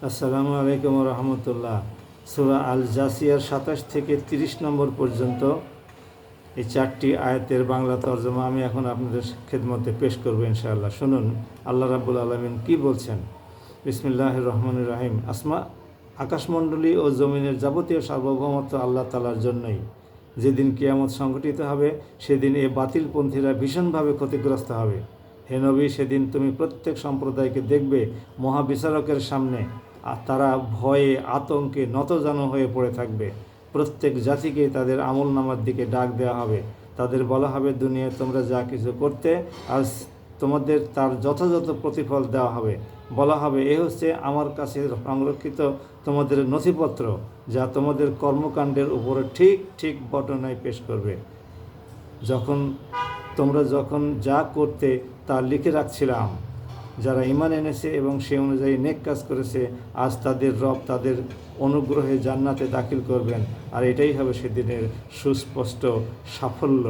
আসসালামু আলাইকুম রহমতুল্লাহ। সূরা আল জাসিয়ার ২৭ থেকে ৩০ নম্বর পর্যন্ত এই ৪টি আয়াতের বাংলা তর্জমা আমি এখন আপনাদের খেদমতে পেশ করব ইনশাআল্লাহ। শুনুন আল্লাহ রাব্বুল আলামিন কি বলছেন। বিসমিল্লাহির রহমানির রহিম। আকাশমণ্ডলী ও জমিনের যাবতীয় সার্বভৌমত্ব আল্লাহ তাআলার জন্যই। যেদিন কিয়ামত সংঘটিত হবে সেদিন এ বাতিলপন্থীরা ভীষণভাবে ক্ষতিগ্রস্ত হবে। হে নবী, সেদিন তুমি প্রত্যেক সম্প্রদায়কে দেখবে মহাবিচারকের সামনে, আর তারা ভয়ে আতঙ্কে নতজানু হয়ে পড়ে থাকবে। প্রত্যেক জাতিকে তাদের আমলনামার দিকে ডাক দেওয়া হবে। তাদের বলা হবে, দুনিয়ায় তোমরা যা কিছু করতে আজ তোমাদের তার যথাযথ প্রতিফল দেওয়া হবে। বলা হবে, এ হচ্ছে আমার কাছে সংরক্ষিত তোমাদের নথিপত্র, যা তোমাদের কর্মকাণ্ডের উপরে ঠিক ঠিক বর্ণনায় পেশ করবে। তোমরা যখন যা করতে তা লিখে রাখছিলাম, যারা ঈমান এনেছে এবং সে অনুযায়ী নেক কাজ করেছে, আজ তাদের রব তাদের অনুগ্রহে জান্নাতে দাখিল করবেন, আর এটাই হবে সেদিনের সুস্পষ্ট সাফল্য।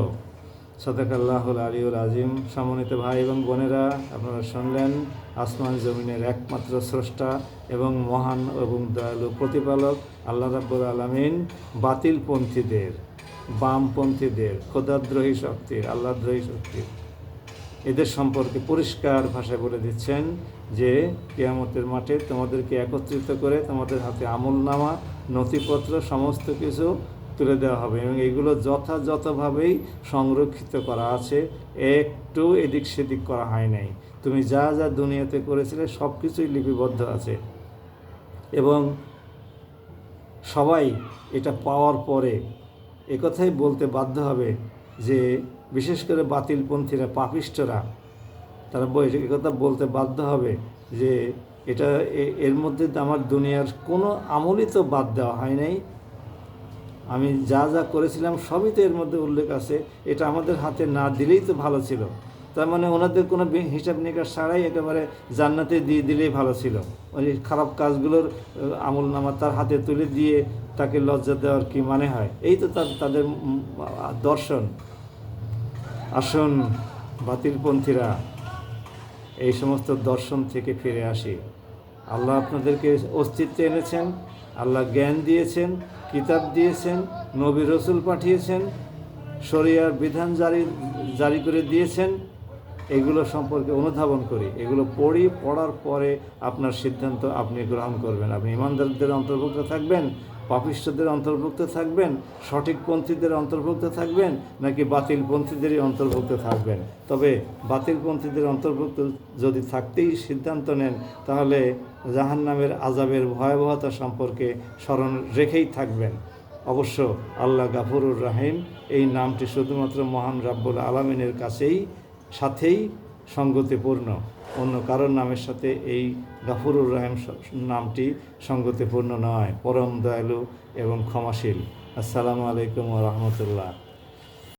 সাদাকাল্লাহুল আলিউল আজিম। সম্মানিত ভাই এবং বোনেরা, আপনারা শুনলেন আসমান জমিনের একমাত্র স্রষ্টা এবং মহান এবং দয়ালু প্রতিপালক আল্লাহ রাব্বুল আলামিন বাতিলপন্থীদের, বামপন্থীদের, খোদাদ্রোহী শক্তির, আল্লাহদ্রোহী শক্তির এদের সম্পর্কে পরিষ্কার ভাষায় বলে দিচ্ছেন যে কিয়ামতের মাঠে তোমাদেরকে একত্রিত করে তোমাদের হাতে আমলনামা, নথিপত্র সমস্ত কিছু তুলে দেওয়া হবে এবং এগুলো যথাযথভাবেই সংরক্ষিত করা আছে। একটু এদিক সেদিক করা হয় নাই। তুমি যা যা দুনিয়াতে করেছিলে সব কিছুই লিপিবদ্ধ আছে এবং সবাই এটা পাওয়ার পরে একথাই বলতে বাধ্য হবে যে, বিশেষ করে বাতিলপন্থীরা, পাপিষ্ঠরা, তারা একথা বলতে বাধ্য হবে যে এর মধ্যে আমার দুনিয়ার কোনো আমলই তো বাদ দেওয়া হয় নাই। আমি যা যা করেছিলাম সবই তো এর মধ্যে উল্লেখ আছে। এটা আমাদের হাতে না দিলেই তো ভালো ছিল। তার মানে ওনাদের কোনো হিসাব নিকাশ ছাড়াই একেবারে জান্নাতে দিয়ে দিলেই ভালো ছিল। ওই খারাপ কাজগুলোর আমলনামা তার হাতে তুলে দিয়ে তাকে লজ্জা দেওয়ার কি মানে হয়? এই তো তাদের দর্শন। আসুন বাতিলপন্থীরা, এই সমস্ত দর্শন থেকে ফিরে আসি। আল্লাহ আপনাদেরকে অস্তিত্বে এনেছেন, আল্লাহ জ্ঞান দিয়েছেন, কিতাব দিয়েছেন, নবী রসুল পাঠিয়েছেন, শরিয়ার বিধান জারি করে দিয়েছেন। এগুলো সম্পর্কে অনুধাবন করি, এগুলো পড়ার পরে আপনার সিদ্ধান্ত আপনি গ্রহণ করবেন। আপনি ঈমানদারদের অন্তর্ভুক্ত থাকবেন, পাপিষ্ঠদের অন্তর্ভুক্ত থাকবেন, সঠিকপন্থীদের অন্তর্ভুক্ত থাকবেন, নাকি বাতিলপন্থীদেরই অন্তর্ভুক্ত থাকবেন? তবে বাতিলপন্থীদের অন্তর্ভুক্ত যদি থাকতেই সিদ্ধান্ত নেন, তাহলে জাহান্নামের আযাবের ভয়াবহতা সম্পর্কে স্মরণ রেখেই থাকবেন। অবশ্য আল্লাহ গাফুরুর রাহিম এই নামটি শুধুমাত্র মহান রাব্বুল আলামিনের সাথেই সঙ্গতিপূর্ণ। অন্য কারোর নামের সাথে এই গাফুরুর রাহিম নামটি সঙ্গতিপূর্ণ নয়। পরম দয়ালু এবং ক্ষমাশীল। আসসালামু আলাইকুম ওয়া রাহমাতুল্লাহ।